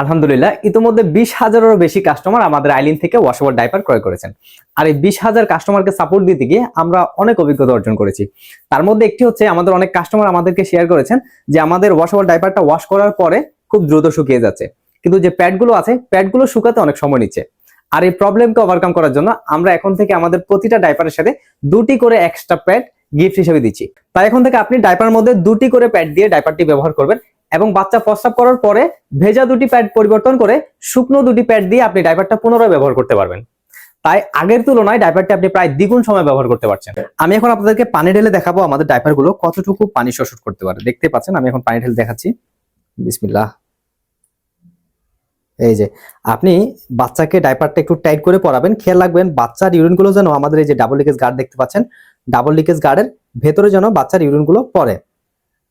আলহামদুলিল্লাহ, ইতিমধ্যে 20,000-এরও বেশি কাস্টমার আমাদের আইলিন থেকে ওয়াশেবল ডাইপার ক্রয় করেছেন। আর এই 20,000 কাস্টমারকে সাপোর্ট দিতে গিয়ে আমরা অনেক অভিজ্ঞতা অর্জন করেছি। তার মধ্যে একটি হচ্ছে, আমাদের অনেক কাস্টমার আমাদেরকে শেয়ার করেছেন যে আমাদের ওয়াশেবল ডাইপারটা ওয়াশ করার পরে খুব দ্রুত শুকিয়ে যাচ্ছে, কিন্তু যে প্যাডগুলো আছে প্যাডগুলো শুকাতে অনেক সময় নিচ্ছে। আর এই প্রবলেমকে ওভারকাম করার জন্য আমরা এখন থেকে আমাদের প্রতিটা ডাইপারের সাথে 2টি করে এক্সট্রা প্যাড গিফট হিসেবে দিচ্ছি। তাই এখন থেকে আপনি ডাইপারের মধ্যে 2টি করে প্যাড দিয়ে ডাইপারটি ব্যবহার করবেন এবং বাচ্চা প্রস্রাব করার পরে ভেজা 2টি প্যাড পরিবর্তন করে শুকনো 2টি প্যাড দিয়ে আপনি ডাইপারটা পুনরায় ব্যবহার করতে পারবেন। তাই আগের তুলনায় ডাইপারটি আপনি প্রায় দ্বিগুণ সময় ব্যবহার করতে পারছেন। আমি এখন আপনাদেরকে পানি ঢেলে দেখাবো আমাদের ডাইপারগুলো কতটুকু পানি শোষণ করতে পারে। দেখতে পাচ্ছেন আমি এখন পানি ঢেলে দেখাচ্ছি। বিসমিল্লাহ। এই যে আপনি বাচ্চাকে ডাইপারটা একটু টাইট করে পরাবেন, খেয়াল রাখবেন বাচ্চার ইউরিনগুলো যেন আমাদের এই যে ডাবল লিকেজ গার্ড দেখতে পাচ্ছেন, ডাবল লিকেজ গার্ডের ভেতরে যেন বাচ্চার ইউরিনগুলো পড়ে,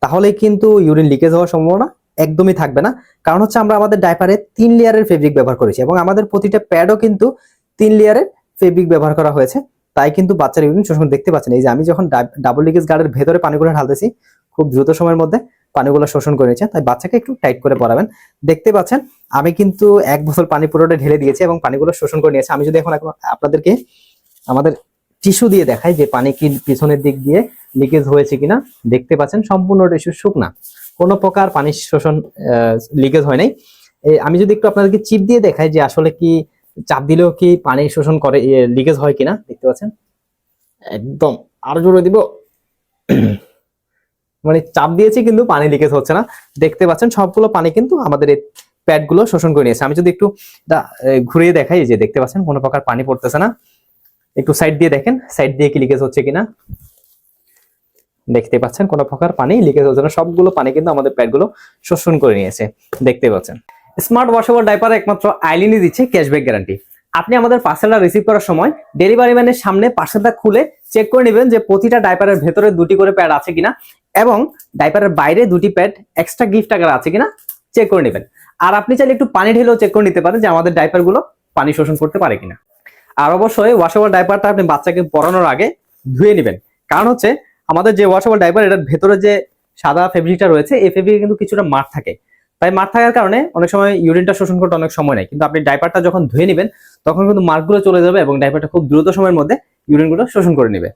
তাহলে কিন্তু ইউরিন লিকেজ হওয়ার সম্ভাবনা একদমই থাকবে না। কারণ হচ্ছে আমরা আমাদের ডাইপারে 3 লেয়ারের ফেব্রিক ব্যবহার করেছি এবং আমাদের প্রতিটা প্যাডও কিন্তু 3 লেয়ারের ফেব্রিক ব্যবহার করা হয়েছে। তাই কিন্তু বাচ্চার ইউরিন শোষণ দেখতে পাচ্ছেন। এই যে আমি যখন ডাবল লিকেজ গার্ডের ভেতরে পানিগুলো ঢালতেছি, খুব দ্রুত সময়ের মধ্যে পানিগুলো শোষণ করে নিচ্ছে। তাই বাচ্চাকে একটু টাইট করে পরাবেন। দেখতে পাচ্ছেন আমি কিন্তু 1 বোতল পানি পুরোটা ঢেলে দিয়েছি এবং পানিগুলো শোষণ করে নিয়েছে। আমি যদি এখন আপনাদেরকে আমাদের টিস্যু দিয়ে দেখাই যে পানি কি পিছনের দিক দিয়ে লিকেজ হয়েছে কিনা, দেখতে পাচ্ছেন সম্পূর্ণ টিস্যু শুকনা, কোনো প্রকার পানি শোষণ লিকেজ হয় নাই। আমি যদি একটু আপনাদেরকে চিপ দিয়ে দেখাই যে আসলে কি চাপ দিলেও কি পানি শোষণ করে, লিকেজ হয় কিনা, দেখতে পাচ্ছেন একদম আরো জোরে দিব, মানে চাপ দিয়েছি কিন্তু পানি লিকেজ হচ্ছে না। দেখতে পাচ্ছেন সবগুলো পানি কিন্তু আমাদের এই প্যাড গুলো শোষণ করে নিয়েছে। আমি যদি একটু ঘুরিয়ে দেখাই, যে দেখতে পাচ্ছেন কোনো প্রকার পানি পড়তেছে না। একটু সাইড দিয়ে দেখেন, সাইড দিয়ে কি লিকেজ হচ্ছে কিনা, দেখতে পাচ্ছেন কোনো প্রকার পানি লিকেজ হচ্ছে না, সবগুলো পানি কিন্তু আমাদের প্যাডগুলো শোষণ করে নিয়েছে। দেখতে পাচ্ছেন স্মার্ট ওয়াশেবল ডাইপার একমাত্র আইলিনই দিচ্ছে ক্যাশব্যাক গ্যারান্টি। আপনি আমাদের পার্সেলটা রিসিভ করার সময় ডেলিভারি ম্যানের সামনে পার্সেলটা খুলে চেক করে নেবেন যে প্রতিটা ডাইপারের ভেতরে 2টি করে প্যাড আছে কিনা এবং ডাইপারের বাইরে 2টি প্যাড এক্সট্রা গিফট আকার আছে কিনা চেক করে নেবেন। আর আপনি চাইলে একটু পানি ঢেলেও চেক করে নিতে পারেন যে আমাদের ডাইপারগুলো পানি শোষণ করতে পারে কিনা। আর অবশ্যই ওয়াশেবল ডাইপারটা আপনি বাচ্চাকে পরানোর আগে ধুয়ে নেবেন। কারণ হচ্ছে আমাদের যে ওয়াশেবল ডাইপার, এটার ভেতরে যে সাদা ফেব্রিকটা রয়েছে, এই ফেব্রিকে কিন্তু কিছুটা মাঠ থাকে। তাই মাঠ থাকার কারণে অনেক সময় ইউরিনটা শোষণ করতে অনেক সময় নেয়, কিন্তু আপনি ডাইপারটা যখন ধুয়ে নেবেন তখন কিন্তু মার্কগুলো চলে যাবে এবং ডাইপারটা খুব দ্রুত সময়ের মধ্যে ইউরিনগুলো শোষণ করে নেবে।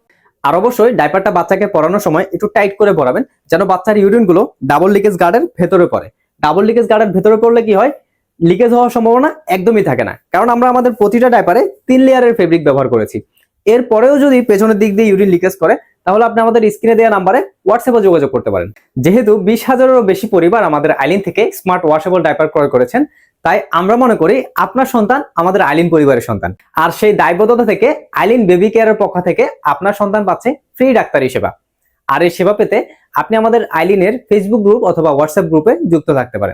আর অবশ্যই ডাইপারটা বাচ্চাকে পরানোর সময় একটু টাইট করে পরাবেন যেন বাচ্চার ইউরিনগুলো ডাবল লিকেজ গার্ডের ভেতরে পড়ে। ডাবল লিকেজ গার্ডের ভেতরে পড়লে কি হয়, লিকেজ হওয়ার সম্ভাবনা একদমই থাকে না, কারণ আমরা আমাদের প্রতিটা ডাইপারে 3 লেয়ারের ফেব্রিক ব্যবহার করেছি। এরপরেও যদি পেছনের দিক দিয়ে ইউরিন লিকেজ করে, তাহলে আপনি আমাদের স্ক্রিনে দেওয়া নাম্বারে হোয়াটসঅ্যাপে যোগাযোগ করতে পারেন। যেহেতু 20,000-এরও বেশি পরিবার আমাদের আইলিন থেকে স্মার্ট ওয়াশেবল ডাইপার ক্রয় করেছেন, তাই আমরা মনে করি আপনার সন্তান আমাদের আইলিন পরিবারের সন্তান। আর সেই দায়বদ্ধতা থেকে আইলিন বেবি কেয়ারের পক্ষ থেকে আপনার সন্তান পাচ্ছে ফ্রি ডাক্তারি সেবা। আর এই সেবা পেতে আপনি আমাদের আইলিনের ফেসবুক গ্রুপ অথবা হোয়াটসঅ্যাপ গ্রুপে যুক্ত থাকতে পারেন।